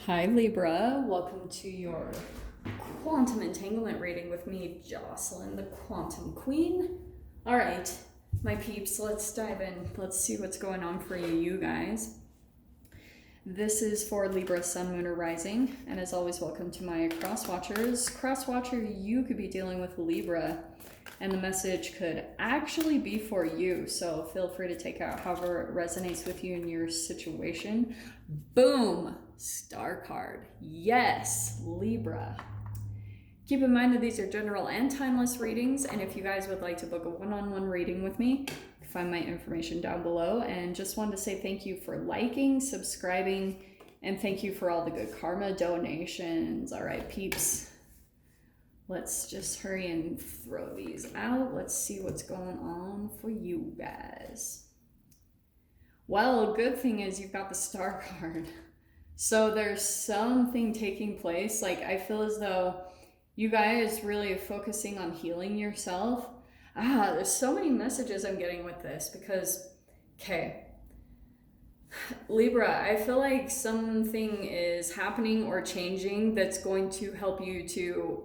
Hi Libra, welcome to your quantum entanglement reading with me, Jocelyn, the quantum queen. All right, my peeps, let's dive in. Let's see what's going on for you guys. This is for Libra, Sun, Moon, or Rising, and as always, welcome to my cross watchers. Cross watcher, you could be dealing with Libra, and the message could actually be for you, so feel free to take out however it resonates with you in your situation. Boom! Star card. Yes, Libra. Keep in mind that these are general and timeless readings, and if you guys would like to book a one-on-one reading with me, you can find my information down below. And just wanted to say thank you for liking, subscribing, and thank you for all the good karma donations. All right, peeps. Let's just hurry and throw these out. Let's see what's going on for you guys. Well, good thing is you've got the Star card. So there's something taking place. Like, I feel as though you guys really are focusing on healing yourself. There's so many messages I'm getting with this because, okay, Libra, I feel like something is happening or changing that's going to help you to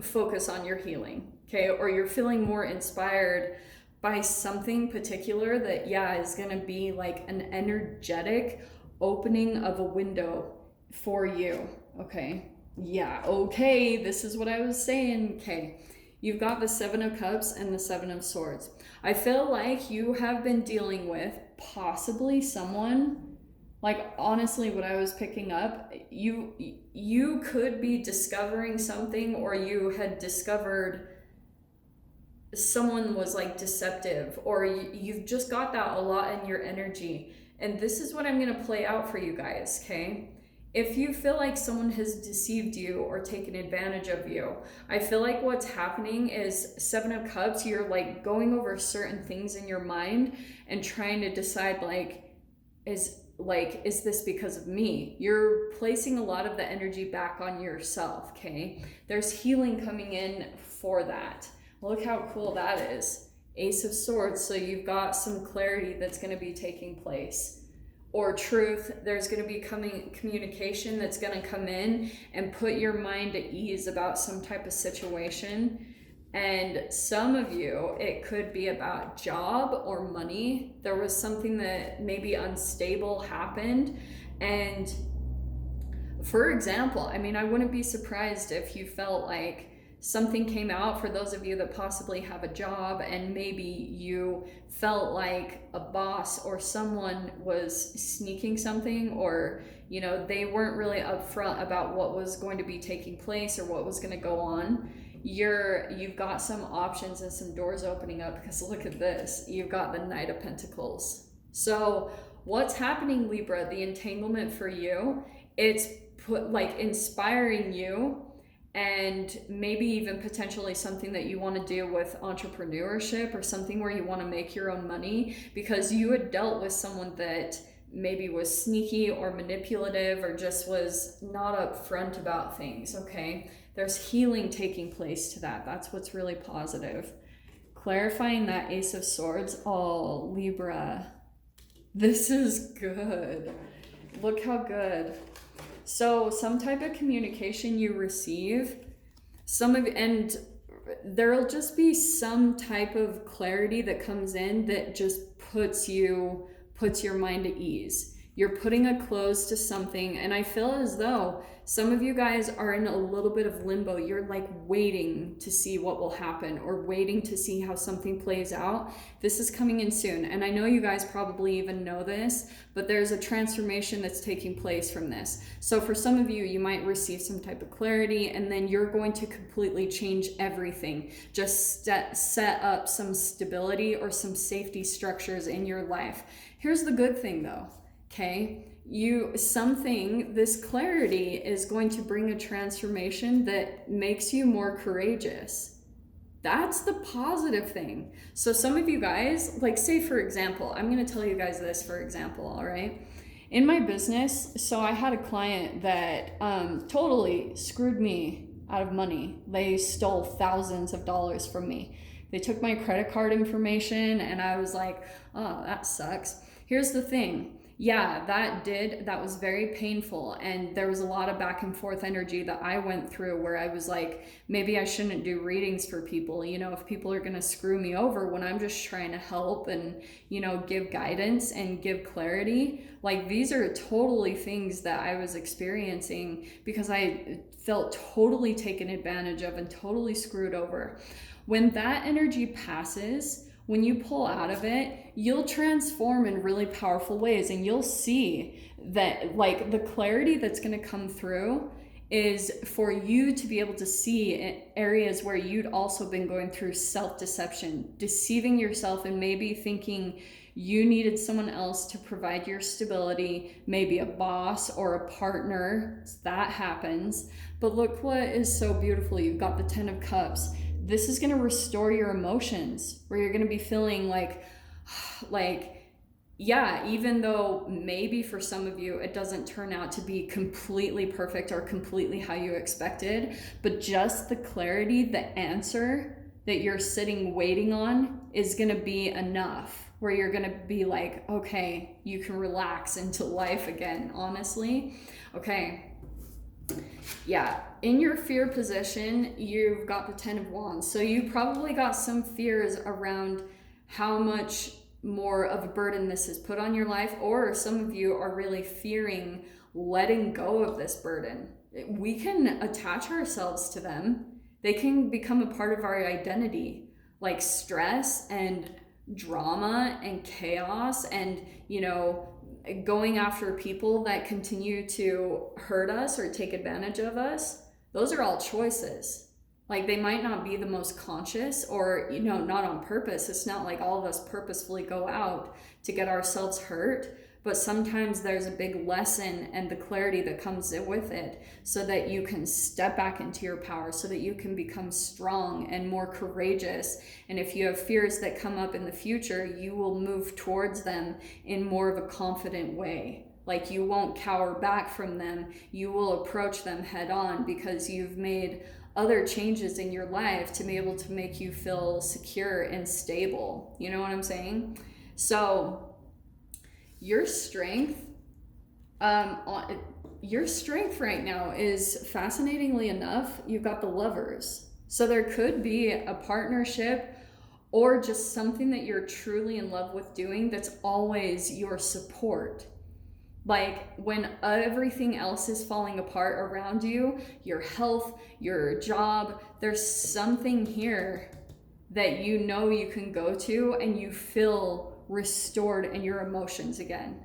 focus on your healing, okay? Or you're feeling more inspired by something particular that, is going to be like an energetic opening of a window for you, okay? Yeah, okay, this is what I was saying, okay. You've got the Seven of Cups and the Seven of Swords. I feel like you have been dealing with possibly someone, like honestly what I was picking up, you could be discovering something, or you had discovered someone was like deceptive, or you've just got that a lot in your energy. And this is what I'm going to play out for you guys, okay? If you feel like someone has deceived you or taken advantage of you, I feel like what's happening is Seven of Cups, you're like going over certain things in your mind and trying to decide is this because of me? You're placing a lot of the energy back on yourself, okay? There's healing coming in for that. Look how cool that is. Ace of Swords, so you've got some clarity that's going to be taking place. Or truth, there's going to be communication that's going to come in and put your mind at ease about some type of situation. And some of you, it could be about job or money. There was something that maybe unstable happened. And for example, I mean, I wouldn't be surprised if you felt like something came out for those of you that possibly have a job, and maybe you felt like a boss or someone was sneaking something, or they weren't really upfront about what was going to be taking place or what was going to go on. You've got some options and some doors opening up, because look at this, you've got the Knight of Pentacles. So what's happening, Libra? The entanglement for you, it's inspiring you, and maybe even potentially something that you want to do with entrepreneurship, or something where you want to make your own money, because you had dealt with someone that maybe was sneaky or manipulative, or just was not upfront about things, okay? There's healing taking place to that. That's what's really positive. Clarifying that Ace of Swords. Oh, Libra, this is good. Look how good. So some type of communication you receive, and there'll just be some type of clarity that comes in that just puts your mind at ease. You're putting a close to something, and I feel as though some of you guys are in a little bit of limbo. You're like waiting to see what will happen, or waiting to see how something plays out. This is coming in soon, and I know you guys probably even know this, but there's a transformation that's taking place from this. So for some of you, you might receive some type of clarity, and then you're going to completely change everything. Just set up some stability or some safety structures in your life. Here's the good thing though, okay? This clarity is going to bring a transformation that makes you more courageous. That's the positive thing. So some of you guys, like say for example, I'm going to tell you guys this for example, all right? In my business, so I had a client that totally screwed me out of money. They stole thousands of dollars from me. They took my credit card information, and I was like, oh, that sucks. Here's the thing. yeah, that was very painful. And there was a lot of back and forth energy that I went through where I was like, maybe I shouldn't do readings for people, you know, if people are going to screw me over when I'm just trying to help and, you know, give guidance and give clarity. Like, these are totally things that I was experiencing because I felt totally taken advantage of and totally screwed over. When that energy passes, when you pull out of it, you'll transform in really powerful ways, and you'll see that, like, the clarity that's going to come through is for you to be able to see areas where you'd also been going through self-deception, deceiving yourself, and maybe thinking you needed someone else to provide your stability, maybe a boss or a partner. That happens. But look what is so beautiful. You've got the 10 of Cups. This is going to restore your emotions, where you're going to be feeling like, yeah, even though maybe for some of you it doesn't turn out to be completely perfect or completely how you expected, but just the clarity, the answer that you're sitting waiting on is going to be enough, where you're going to be like, okay, you can relax into life again, honestly. Okay. Yeah, in your fear position, you've got the 10 of Wands. So you probably got some fears around how much more of a burden this has put on your life, or some of you are really fearing letting go of this burden. We can attach ourselves to them. They can become a part of our identity, like stress and drama and chaos and, you know, going after people that continue to hurt us or take advantage of us. Those are all choices. Like, they might not be the most conscious, or, you know, not on purpose. It's not like all of us purposefully go out to get ourselves hurt, but sometimes there's a big lesson and the clarity that comes with it, so that you can step back into your power, so that you can become strong and more courageous. And if you have fears that come up in the future, you will move towards them in more of a confident way. Like, you won't cower back from them. You will approach them head on, because you've made other changes in your life to be able to make you feel secure and stable. You know what I'm saying? So your strength right now is, fascinatingly enough, you've got the Lovers. So there could be a partnership or just something that you're truly in love with doing that's always your support. Like, when everything else is falling apart around you, your health, your job, there's something here that you know you can go to and you feel restored in your emotions again.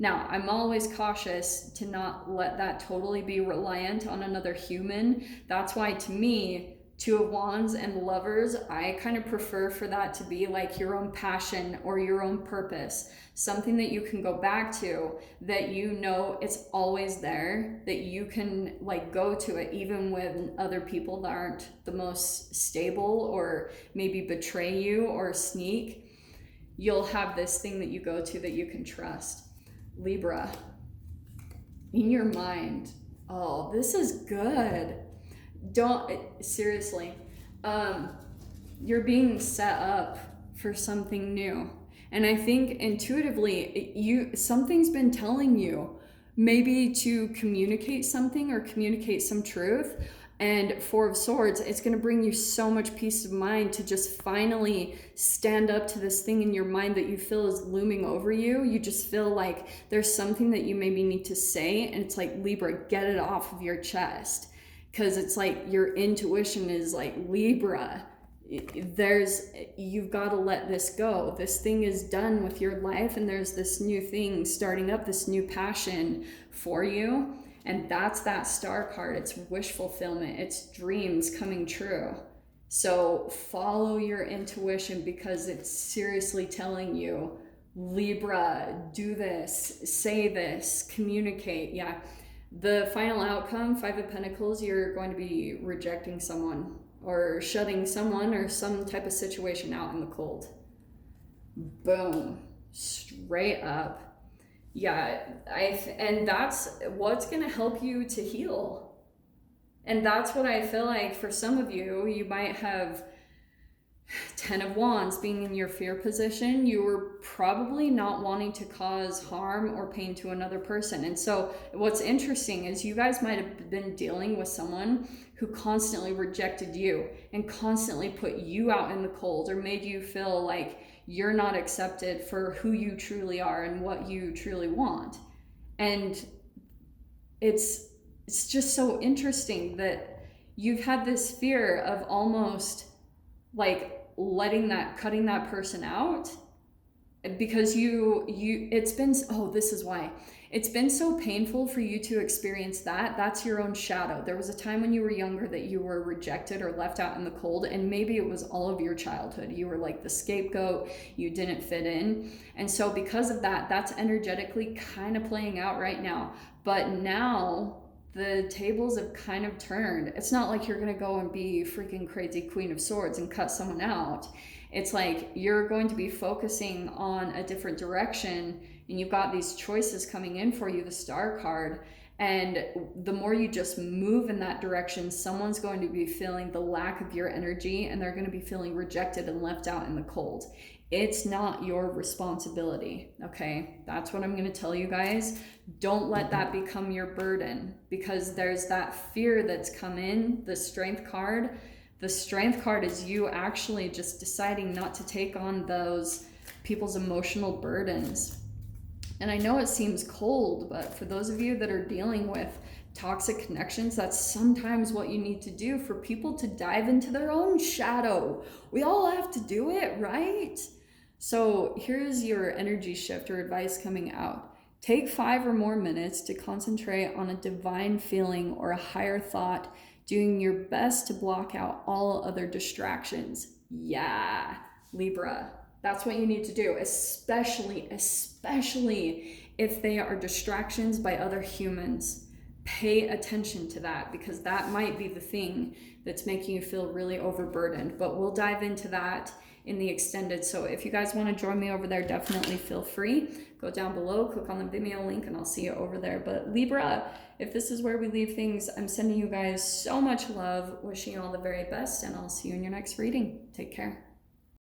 Now, I'm always cautious to not let that totally be reliant on another human. That's why, to me, 2 of Wands and Lovers, I kind of prefer for that to be like your own passion or your own purpose, something that you can go back to, that you know it's always there, that you can like go to it even when other people that aren't the most stable or maybe betray you or sneak. You'll have this thing that you go to that you can trust. Libra, in your mind, oh, this is good. Seriously, you're being set up for something new. And I think intuitively, something's been telling you maybe to communicate something or communicate some truth. And 4 of Swords, it's going to bring you so much peace of mind to just finally stand up to this thing in your mind that you feel is looming over you. You just feel like there's something that you maybe need to say, and it's like, Libra, get it off of your chest. Because it's like your intuition is like, Libra, you've got to let this go. This thing is done with your life, and there's this new thing starting up, this new passion for you. And that's that Star card. It's wish fulfillment. It's dreams coming true. So follow your intuition, because it's seriously telling you, Libra, do this, say this, communicate. Yeah. The final outcome, 5 of Pentacles, you're going to be rejecting someone or shutting someone or some type of situation out in the cold. Boom. Straight up. Yeah, and that's what's going to help you to heal. And that's what I feel like for some of you, you might have Ten of Wands, being in your fear position, you were probably not wanting to cause harm or pain to another person. And so what's interesting is you guys might have been dealing with someone who constantly rejected you and constantly put you out in the cold, or made you feel like you're not accepted for who you truly are and what you truly want. And it's just so interesting that you've had this fear of almost like cutting that person out, because it's been, oh, this is why it's been so painful for you to experience that. That's your own shadow. There was a time when you were younger that you were rejected or left out in the cold, and maybe it was all of your childhood. You were like the scapegoat, you didn't fit in. And so because of that, that's energetically kind of playing out right now. But now the tables have kind of turned. It's not like you're gonna go and be freaking crazy Queen of Swords and cut someone out. It's like you're going to be focusing on a different direction, and you've got these choices coming in for you, the Star card. And the more you just move in that direction, someone's going to be feeling the lack of your energy, and they're going to be feeling rejected and left out in the cold. It's not your responsibility, okay? That's what I'm going to tell you guys. Don't let that become your burden, because there's that fear that's come in. The Strength card. The Strength card is you actually just deciding not to take on those people's emotional burdens. And I know it seems cold, but for those of you that are dealing with toxic connections, that's sometimes what you need to do for people to dive into their own shadow. We all have to do it, right? So here's your energy shift or advice coming out. Take 5 or more minutes to concentrate on a divine feeling or a higher thought, doing your best to block out all other distractions. Yeah, Libra. That's what you need to do, especially if they are distractions by other humans. Pay attention to that, because that might be the thing that's making you feel really overburdened. But we'll dive into that in the extended. So if you guys want to join me over there, definitely feel free. Go down below, click on the Vimeo link, and I'll see you over there. But Libra, if this is where we leave things, I'm sending you guys so much love, wishing you all the very best, and I'll see you in your next reading. Take care.